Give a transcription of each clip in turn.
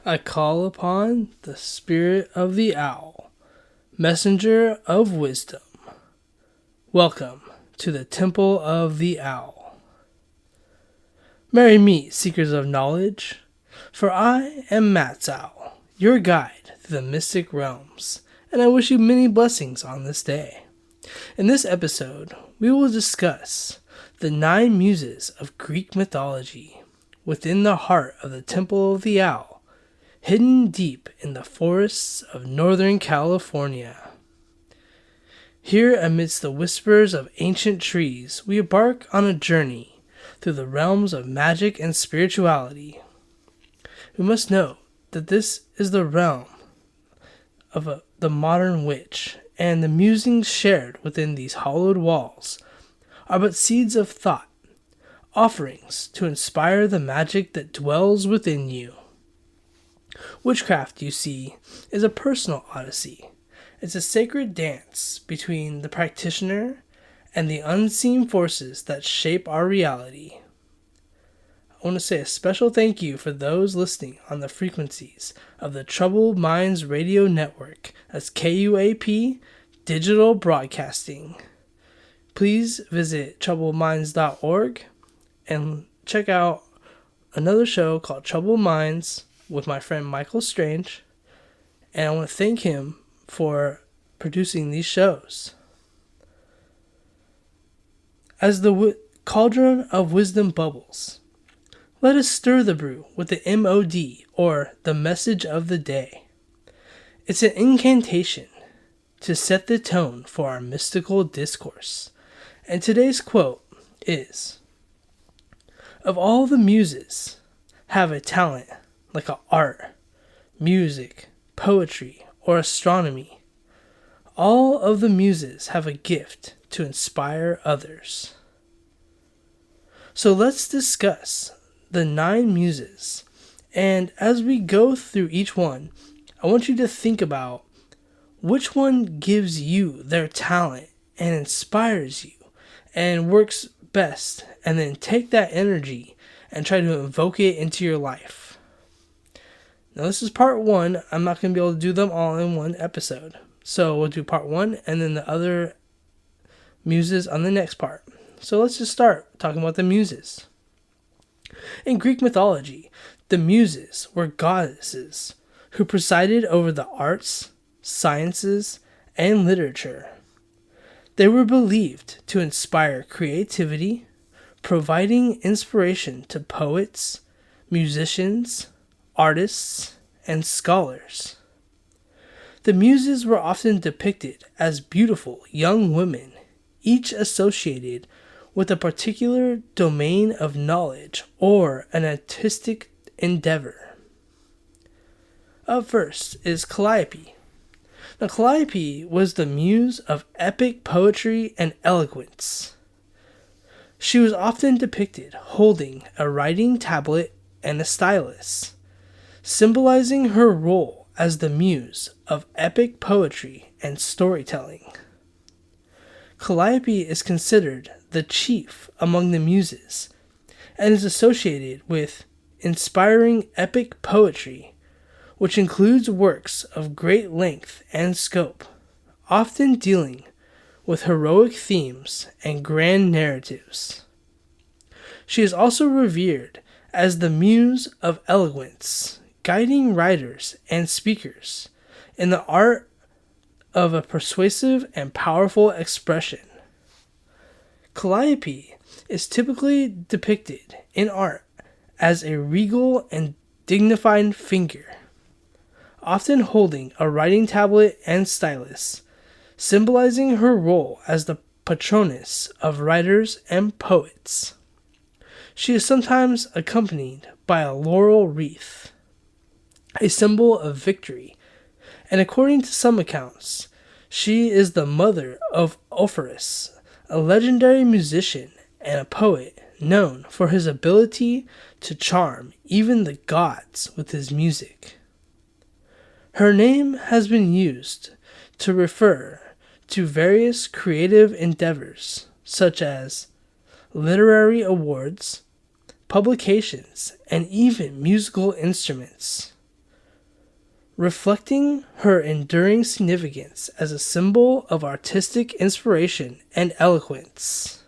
I call upon the spirit of the owl, messenger of wisdom. Welcome to the Temple of the Owl. Merry meet, seekers of knowledge, for I am Matt's Owl, your guide through the mystic realms, and I wish you many blessings on this day. In this episode, we will discuss the 9 Muses of Greek mythology within the heart of the Temple of the Owl, hidden deep in the forests of Northern California. Here, amidst the whispers of ancient trees, we embark on a journey through the realms of magic and spirituality. We must know that this is the realm of the modern witch, and the musings shared within these hollowed walls are but seeds of thought, offerings to inspire the magic that dwells within you. Witchcraft, you see, is a personal odyssey. It's a sacred dance between the practitioner and the unseen forces that shape our reality. I want to say a special thank you for those listening on the frequencies of the Troubled Minds Radio Network. That's KUAP Digital Broadcasting. Please visit troubledminds.org and check out another show called Troubled Minds with my friend Michael Strange, and I want to thank him for producing these shows. As the cauldron of wisdom bubbles, let us stir the brew with the MOD, or the message of the day. It's an incantation to set the tone for our mystical discourse. And today's quote is, "Of all the muses have a talent like art, music, poetry, or astronomy. All of the muses have a gift to inspire others." So let's discuss the 9 muses. And as we go through each one, I want you to think about which one gives you their talent and inspires you and works best, and then take that energy and try to invoke it into your life. Now, this is part 1. I'm not going to be able to do them all in one episode. So we'll do part 1 and then the other muses on the next part. So let's just start talking about the muses. In Greek mythology, the muses were goddesses who presided over the arts, sciences, and literature. They were believed to inspire creativity, providing inspiration to poets, musicians, artists, and scholars. The muses were often depicted as beautiful young women, each associated with a particular domain of knowledge or an artistic endeavor. Up first is Calliope. Now, Calliope was the muse of epic poetry and eloquence. She was often depicted holding a writing tablet and a stylus, symbolizing her role as the muse of epic poetry and storytelling. Calliope is considered the chief among the muses and is associated with inspiring epic poetry, which includes works of great length and scope, often dealing with heroic themes and grand narratives. She is also revered as the muse of eloquence, guiding writers and speakers in the art of a persuasive and powerful expression. Calliope is typically depicted in art as a regal and dignified figure, often holding a writing tablet and stylus, symbolizing her role as the patroness of writers and poets. She is sometimes accompanied by a laurel wreath, a symbol of victory, and according to some accounts, she is the mother of Orpheus, a legendary musician and a poet known for his ability to charm even the gods with his music. Her name has been used to refer to various creative endeavors, such as literary awards, publications, and even musical instruments. reflecting her enduring significance as a symbol of artistic inspiration and eloquence.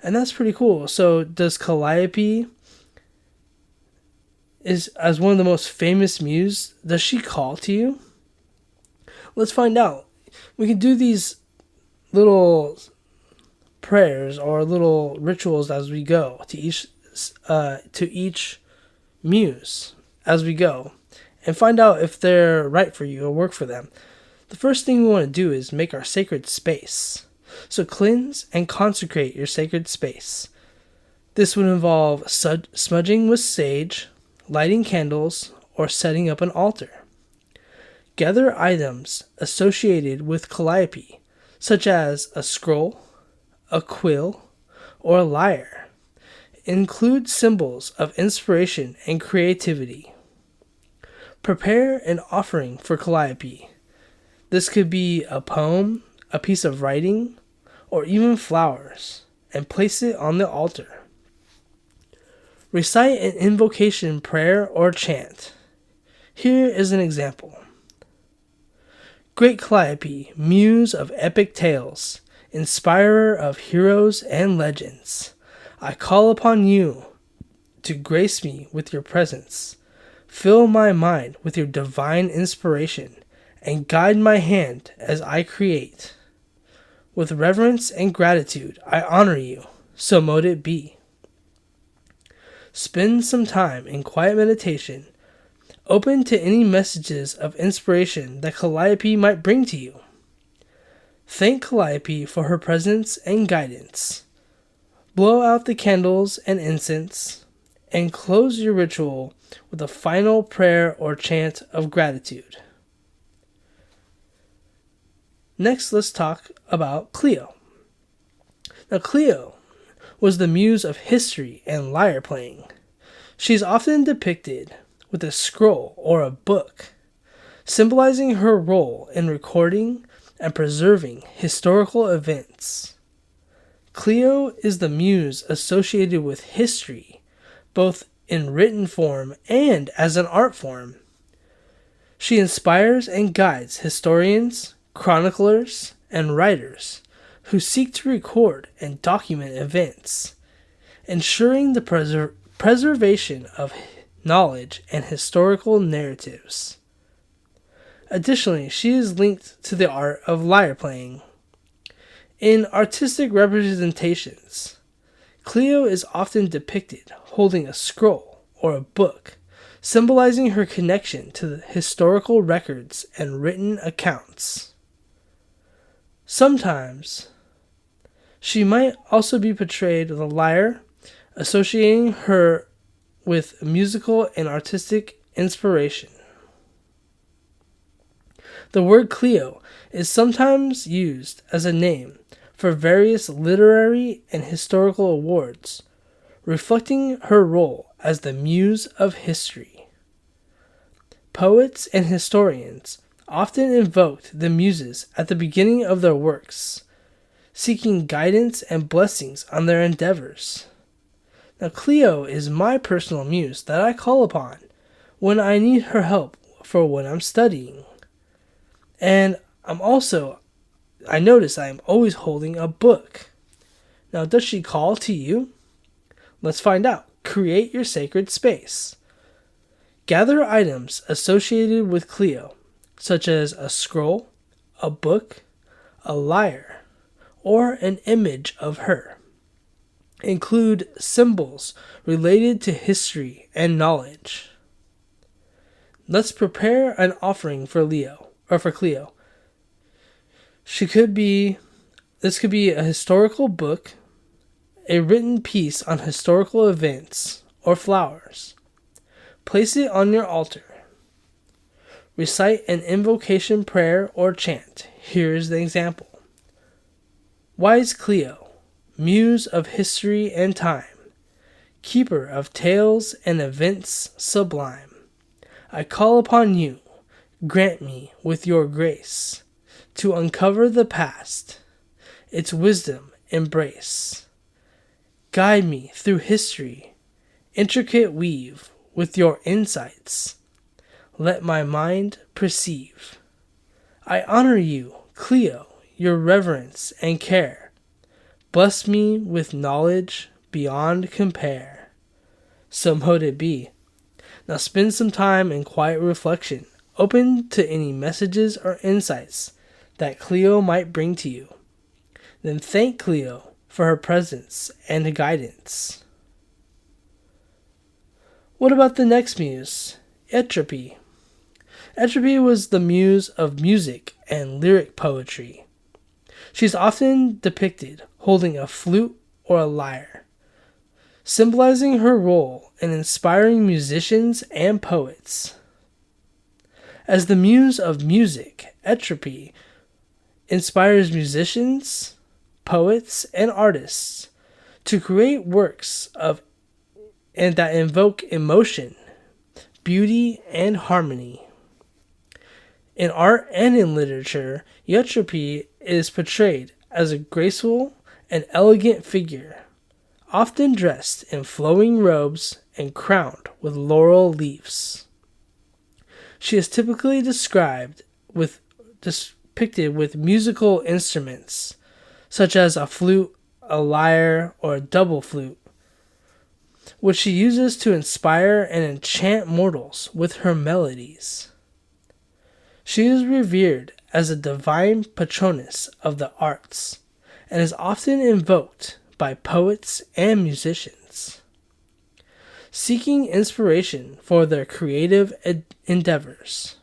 And that's pretty cool. So does Calliope, as one of the most famous muse, does she call to you? Let's find out. We can do these little prayers or little rituals as we go to each muse as we go, and find out if they're right for you or work for them. The first thing we want to do is make our sacred space. So cleanse and consecrate your sacred space. This would involve smudging with sage, lighting candles, or setting up an altar. Gather items associated with Calliope, such as a scroll, a quill, or a lyre. Include symbols of inspiration and creativity. Prepare an offering for Calliope. This could be a poem, a piece of writing, or even flowers, and place it on the altar. Recite an invocation prayer or chant. Here is an example. Great Calliope, muse of epic tales, inspirer of heroes and legends, I call upon you to grace me with your presence. Fill my mind with your divine inspiration and guide my hand as I create. With reverence and gratitude, I honor you, so mote it be. Spend some time in quiet meditation, open to any messages of inspiration that Calliope might bring to you. Thank Calliope for her presence and guidance. Blow out the candles and incense, and close your ritual with a final prayer or chant of gratitude. Next, let's talk about Clio. Now, Clio was the muse of history and lyre playing. She's often depicted with a scroll or a book, symbolizing her role in recording and preserving historical events. Clio is the muse associated with history, both in written form and as an art form. She inspires and guides historians, chroniclers, and writers who seek to record and document events, ensuring the preservation of knowledge and historical narratives. Additionally, she is linked to the art of lyre playing. In artistic representations, Clio is often depicted holding a scroll or a book, symbolizing her connection to the historical records and written accounts. Sometimes, she might also be portrayed with a lyre, associating her with musical and artistic inspiration. The word Clio is sometimes used as a name for various literary and historical awards, reflecting her role as the muse of history. Poets and historians often invoked the Muses at the beginning of their works, seeking guidance and blessings on their endeavors. Now, Clio is my personal muse that I call upon when I need her help for what I'm studying. And I notice I am always holding a book. Now, does she call to you? Let's find out. Create your sacred space. Gather items associated with Clio, such as a scroll, a book, a lyre, or an image of her. Include symbols related to history and knowledge. Let's prepare an offering for Clio. This could be a historical book, a written piece on historical events, or flowers. Place it on your altar. Recite an invocation prayer or chant. Here is the example. Wise Clio, muse of history and time, keeper of tales and events sublime, I call upon you, grant me with your grace to uncover the past, its wisdom embrace. Guide me through history, intricate weave with your insights. let my mind perceive. I honor you, Cleo, your reverence and care. Bless me with knowledge beyond compare. So mote it be. Now spend some time in quiet reflection, open to any messages or insights that Cleo might bring to you. Then thank Cleo for her presence and guidance. What about the next muse, Euterpe? Euterpe was the muse of music and lyric poetry. She's often depicted holding a flute or a lyre, symbolizing her role in inspiring musicians and poets. As the muse of music, Euterpe inspires musicians, poets, and artists to create works that invoke emotion, beauty, and harmony. In art and in literature, Euterpe is portrayed as a graceful and elegant figure, often dressed in flowing robes and crowned with laurel leaves. She is typically depicted with musical instruments, such as a flute, a lyre, or a double flute, which she uses to inspire and enchant mortals with her melodies. She is revered as a divine patroness of the arts and is often invoked by poets and musicians, seeking inspiration for their creative endeavors.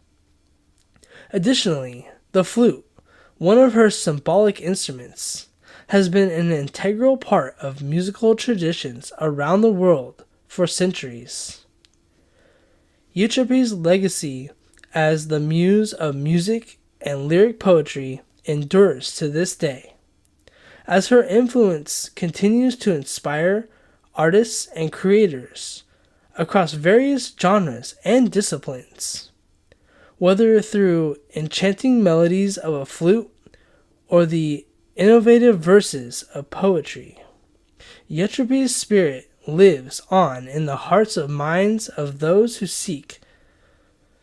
Additionally, the flute, one of her symbolic instruments, has been an integral part of musical traditions around the world for centuries. Euterpe's legacy as the muse of music and lyric poetry endures to this day, as her influence continues to inspire artists and creators across various genres and disciplines, whether through enchanting melodies of a flute or the innovative verses of poetry. Euterpe's spirit lives on in the hearts and minds of those who seek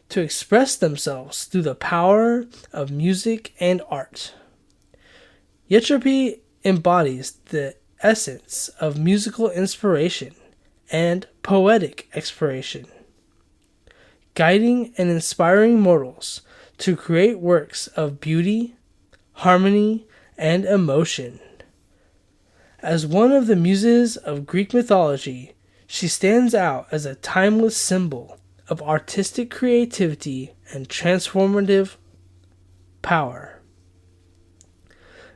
to express themselves through the power of music and art. Euterpe embodies the essence of musical inspiration and poetic expression, guiding and inspiring mortals to create works of beauty, harmony, and emotion. As one of the muses of Greek mythology, she stands out as a timeless symbol of artistic creativity and transformative power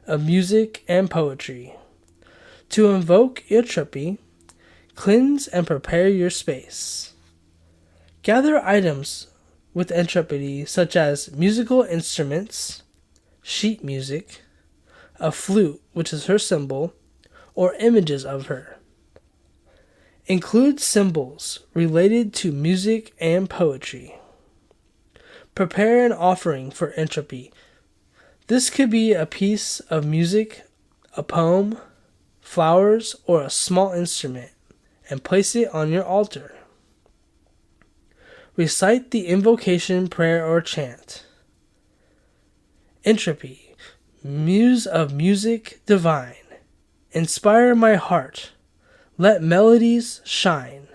of music and poetry. To invoke Euterpe, cleanse and prepare your space. Gather items with Euterpe such as musical instruments, sheet music, a flute, which is her symbol, or images of her. Include symbols related to music and poetry. Prepare an offering for Euterpe. This could be a piece of music, a poem, flowers, or a small instrument, and place it on your altar. Recite the invocation, prayer, or chant. Euterpe, muse of music divine, inspire my heart, let melodies shine.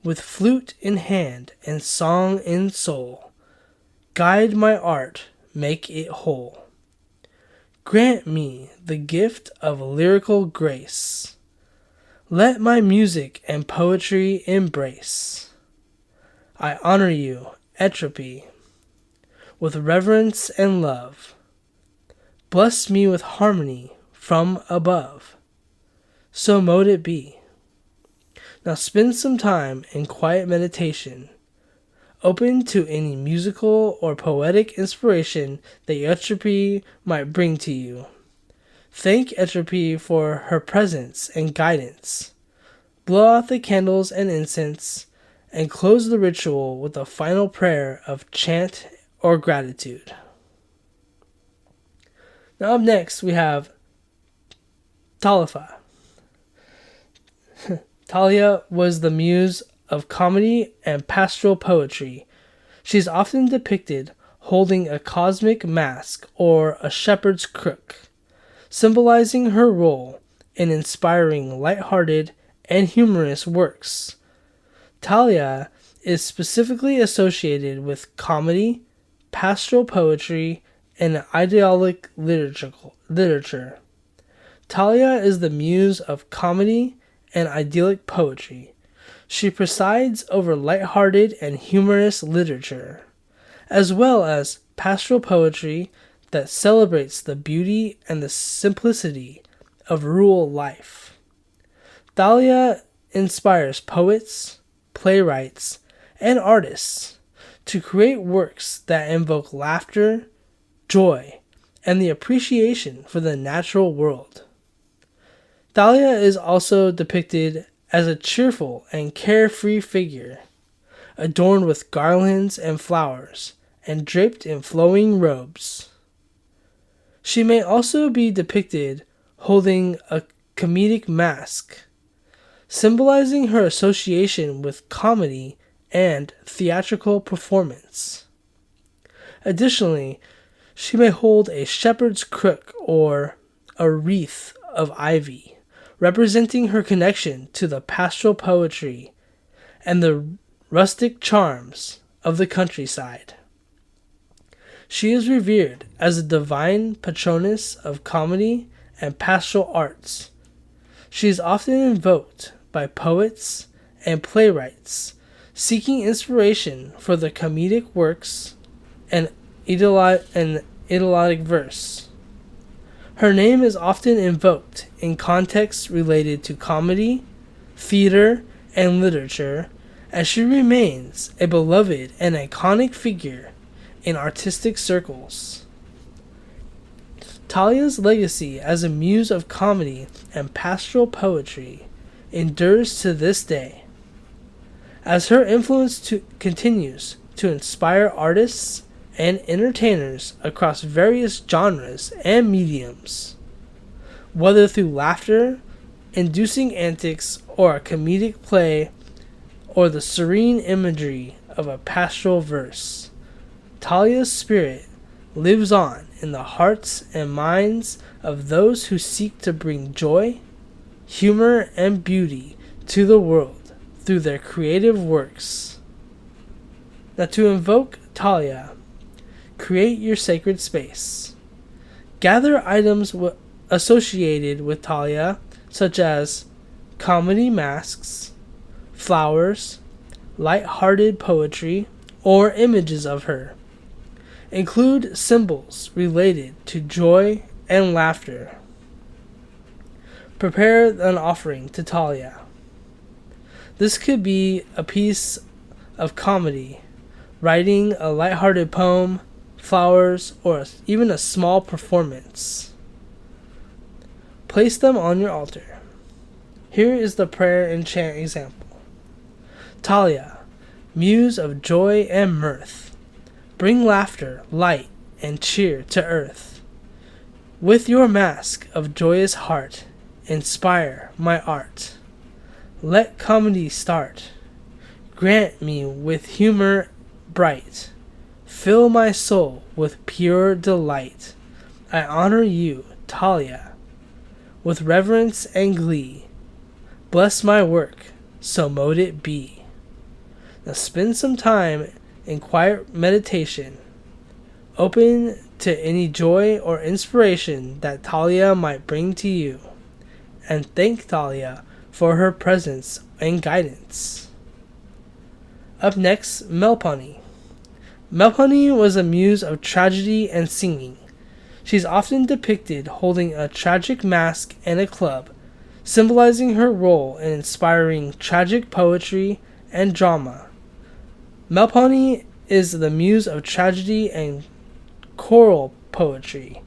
With flute in hand and song in soul, guide my art, make it whole. Grant me the gift of lyrical grace. Let my music and poetry embrace. I honor you, Euterpe, with reverence and love. Bless me with harmony from above. So mote it be. Now spend some time in quiet meditation, open to any musical or poetic inspiration that Euterpe might bring to you. Thank Euterpe for her presence and guidance. Blow out the candles and incense, and close the ritual with a final prayer of chant or gratitude. Now up next we have Talitha. Talia was the muse of comedy and pastoral poetry. She is often depicted holding a cosmic mask or a shepherd's crook, symbolizing her role in inspiring lighthearted and humorous works. Thalia is specifically associated with comedy, pastoral poetry, and idyllic literature. Thalia is the muse of comedy and idyllic poetry. She presides over lighthearted and humorous literature, as well as pastoral poetry that celebrates the beauty and the simplicity of rural life. Thalia inspires poets, playwrights, and artists to create works that invoke laughter, joy, and the appreciation for the natural world. Thalia is also depicted as a cheerful and carefree figure, adorned with garlands and flowers, and draped in flowing robes. She may also be depicted holding a comedic mask, symbolizing her association with comedy and theatrical performance. Additionally, she may hold a shepherd's crook or a wreath of ivy, representing her connection to the pastoral poetry and the rustic charms of the countryside. She is revered as a divine patroness of comedy and pastoral arts. She is often invoked by poets and playwrights seeking inspiration for their comedic works and idyllic verse. Her name is often invoked in contexts related to comedy, theater, and literature, as she remains a beloved and iconic figure in artistic circles. Thalia's legacy as a muse of comedy and pastoral poetry endures to this day, as her influence continues to inspire artists and entertainers across various genres and mediums. Whether through laughter, inducing antics, or a comedic play, or the serene imagery of a pastoral verse, Thalia's spirit lives on in the hearts and minds of those who seek to bring joy, humor, and beauty to the world through their creative works. Now, to invoke Thalia, create your sacred space. Gather items associated with Thalia, such as comedy masks, flowers, light-hearted poetry, or images of her. Include symbols related to joy and laughter. Prepare an offering to Thalia. This could be a piece of comedy, writing a light-hearted poem, flowers, or even a small performance. Place them on your altar. Here is the prayer and chant example. Thalia, muse of joy and mirth, bring laughter, light, and cheer to earth. With your mask of joyous heart, inspire my art. Let comedy start. Grant me with humor bright. Fill my soul with pure delight. I honor you, Thalia, with reverence and glee. Bless my work, so mote it be. Now spend some time in quiet meditation, open to any joy or inspiration that Thalia might bring to you, and thank Thalia for her presence and guidance. Up next, Melpomene. Melpomene was a muse of tragedy and singing. She's often depicted holding a tragic mask and a club, symbolizing her role in inspiring tragic poetry and drama. Melpomene is the muse of tragedy and choral poetry.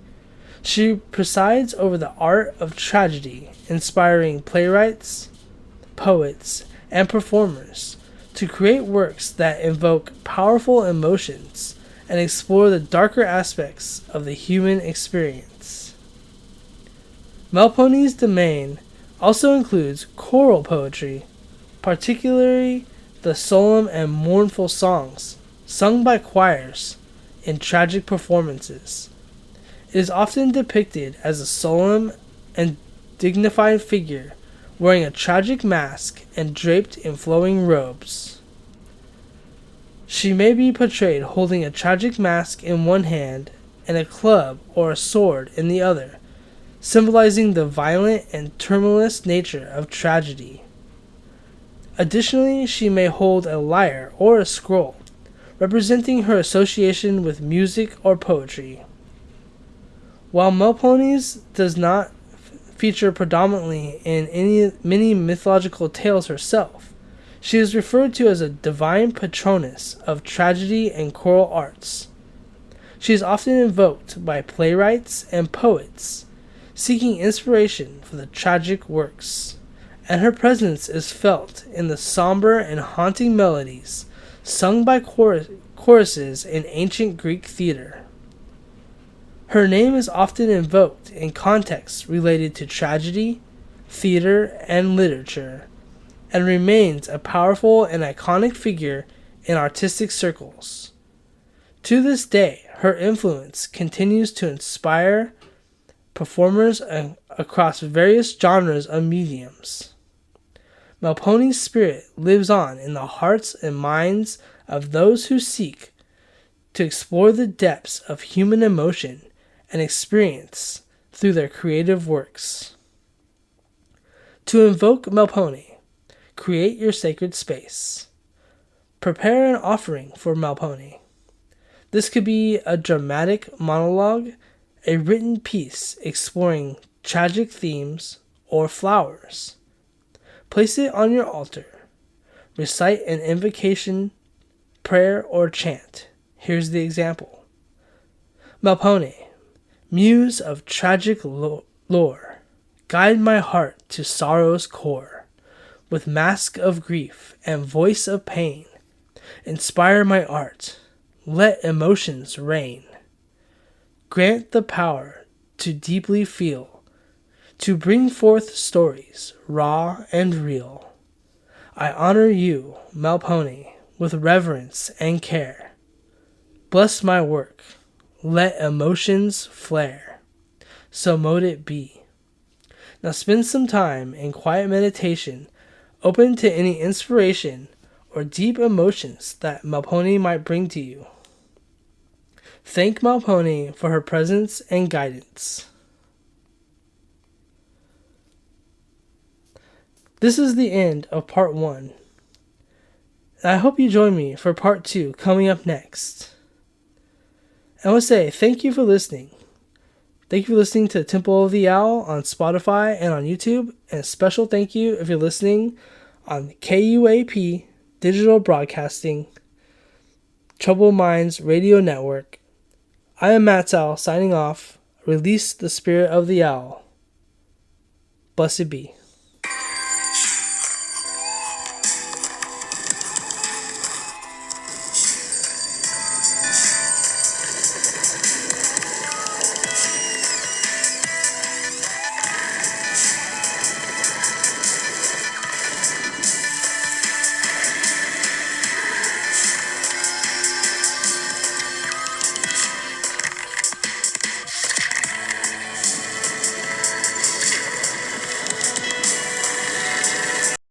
She presides over the art of tragedy, inspiring playwrights, poets, and performers to create works that invoke powerful emotions and explore the darker aspects of the human experience. Melpomene's domain also includes choral poetry, particularly the solemn and mournful songs sung by choirs in tragic performances. It is often depicted as a solemn and dignified figure wearing a tragic mask and draped in flowing robes. She may be portrayed holding a tragic mask in one hand and a club or a sword in the other, symbolizing the violent and tumultuous nature of tragedy. Additionally, she may hold a lyre or a scroll, representing her association with music or poetry. While Melpomene does not feature predominantly in many mythological tales herself, she is referred to as a divine patroness of tragedy and choral arts. She is often invoked by playwrights and poets, seeking inspiration for the tragic works, and her presence is felt in the somber and haunting melodies sung by choruses in ancient Greek theater. Her name is often invoked in contexts related to tragedy, theater, and literature, and remains a powerful and iconic figure in artistic circles. To this day, her influence continues to inspire performers across various genres of mediums. Melpomene's spirit lives on in the hearts and minds of those who seek to explore the depths of human emotion and experience through their creative works. To invoke Melpomene, create your sacred space. Prepare an offering for Melpomene. This could be a dramatic monologue, a written piece exploring tragic themes, or flowers. Place it on your altar. Recite an invocation, prayer, or chant. Here's the example. Melpomene, Muse of tragic lore, guide my heart to sorrow's core. With mask of grief and voice of pain, inspire my art. Let emotions reign. Grant the power to deeply feel, to bring forth stories raw and real. I honor you, Melpomene, with reverence and care. Bless my work. Let emotions flare. So mote it be. Now spend some time in quiet meditation, open to any inspiration or deep emotions that Melpomene might bring to you. Thank Melpomene for her presence and guidance. This is the end of part 1. And I hope you join me for part 2 coming up next. I want to say thank you for listening. Thank you for listening to Temple of the Owl on Spotify and on YouTube. And a special thank you if you're listening on KUAP Digital Broadcasting, Troubled Minds Radio Network. I am Matt's Owl signing off. Release the spirit of the owl. Blessed be.